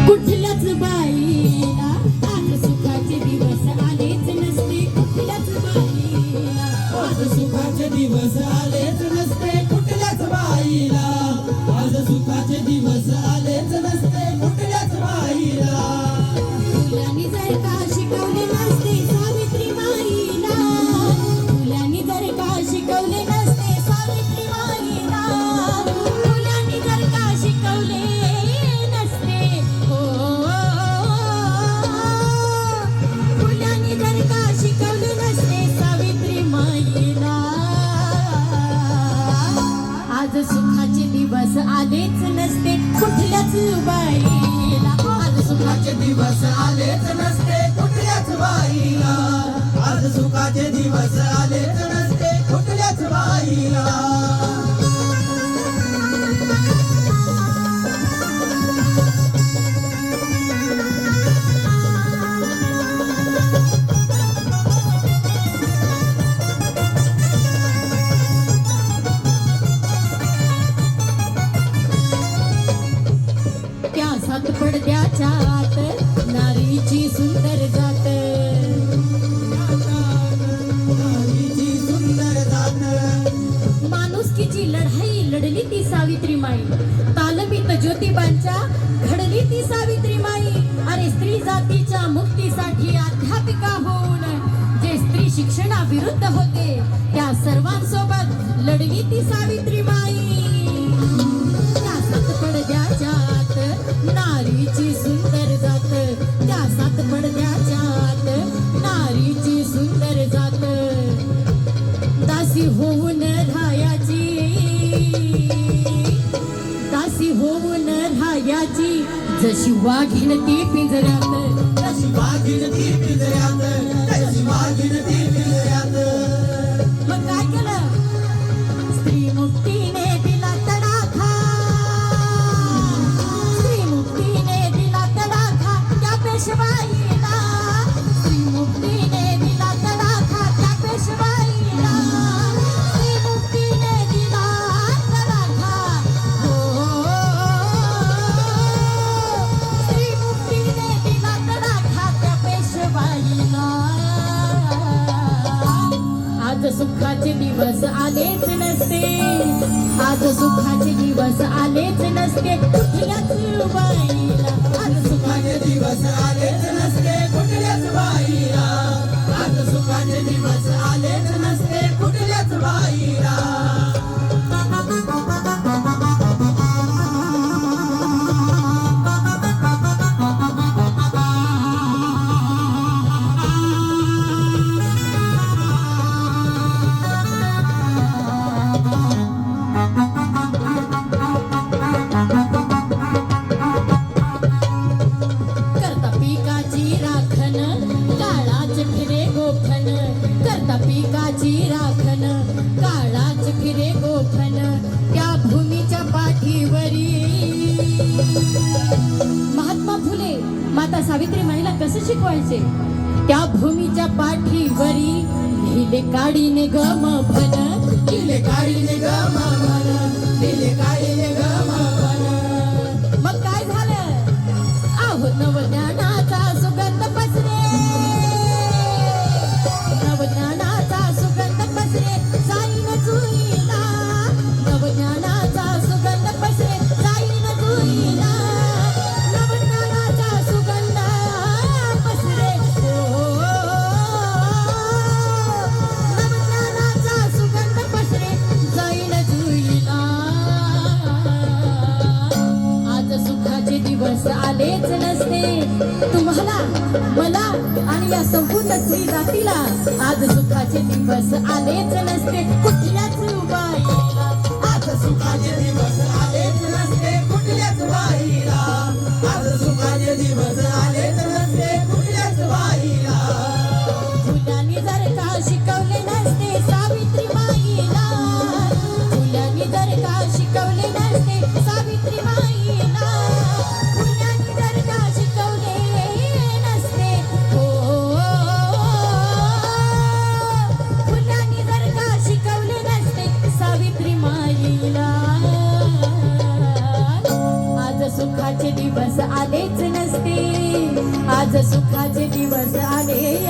कुठल्याच बाईला आज सुखाचे दिवस आलेच नसते कुठल्याच बाईला आज सुखाचे दिवस आलेच नसते कुठल्याच बाईला आज सुखाचे दिवस आलेच नसते कुठल्याच बाईला मुलांनी जर का शिकवले नसते सावित्री माईला मुलांनी जर का शिकवले नसते सावित्री माईला मुलांनी जर का शिकवले नसते हो मुलांनी जर का शिकवले नसते सावित्री माईला आज सुखाचे दिवस आलेच नसते कुठल्याच बाईला आज सुखाचे दिवस आलेच नसते कुठल्याच बाईला आज सुखाचे दिवस आलेच नसते कुठल्याच बाईला त्या सात पडद्याच्या आत नारीची सुंदर जात नारीची सुंदर जात माणुसकीची लढाई लढली ती सावित्री माई तालमीत ज्योतिबांच्या घडली ती सावित्री माई अरे स्त्री जातीच्या मुक्तीसाठी अध्यापिका होऊन जे स्त्री शिक्षणाविरुद्ध होते त्या सर्वांसोबत लढली ती सावित्री माई त्या सात पडद्याच्या आत नारीची सुंदर जात त्या सात पडद्याच्या आत नारीची सुंदर जात दासी होऊन राहायची दासी होऊन राहायची जशी वाघीण ती पिंजऱ्यात तशी वाघीण ती पिंजऱ्यात तशी वाघीण ती पिंजऱ्यात मग काय केलं स्त्री मुक्तीने दिला तडाखा स्त्री मुक्तीने दिला तडाखा त्या पेशवाईला स्त्री मुक्तीने दिला तडाखा त्या पेशवाईला स्त्री मुक्तीने दिला तडाखा हो स्त्री मुक्तीने दिला तडाखा त्या पेशवाईला आज सुखाचे दिवस आलेच नसते आज सुखाचे दिवस आलेच नसते कुठल्याच बाईला आज सुखाचे दिवस आलेच नसते कुठल्याच बाईला आज सुखाचे दिवस आलेच नसते कुठल्याच बाईला करता पिकाची राखण काळाच फिरे गोफन करता पिकाची राखण काळाच फिरे गोफन त्या भूमीच्या पाठीवरी महात्मा फुले माता सावित्री माईला कसं शिकवायचे त्या भूमीच्या पाठीवरी लिहिले काळीने गम भन लिहिले काळीने गम भन लिहिले काळीने गम भन मग काय झालं आहो नवज्ञानाचा सुगंध पसरे नवज्ञानाचा सुगंध पसरे जाईन जुईला नवज्ञानाचा सुगंध पसरे जाईन जुईला नवज्ञानाचा सुगंध पसरे नवज्ञानाचा सुगंध पसरे जाईन जुईला आज सुखाचे दिवस आलेच नसते तुम्हाला मला आणि या संपूर्ण स्त्री जातीला आज सुखाचे दिवस आलेच नसते कुठल्याच बाईला आज सुखाचे दिवस आलेच नसते कुठल्याच बाईला आज सुखाचे दिवस आलेच नसते कुठल्याच बाईला मुलांनी जर का शिकवले नसते सावित्री माईला मुलांनी जर का शिकवले नसते सावित्री माईला मुलांनी जर का शिकवले नसते हो मुलांनी जर का शिकवले नसते सावित्री माईला आज सुखाचे दिवस आलेच नसते आज सुखाचे दिवस आले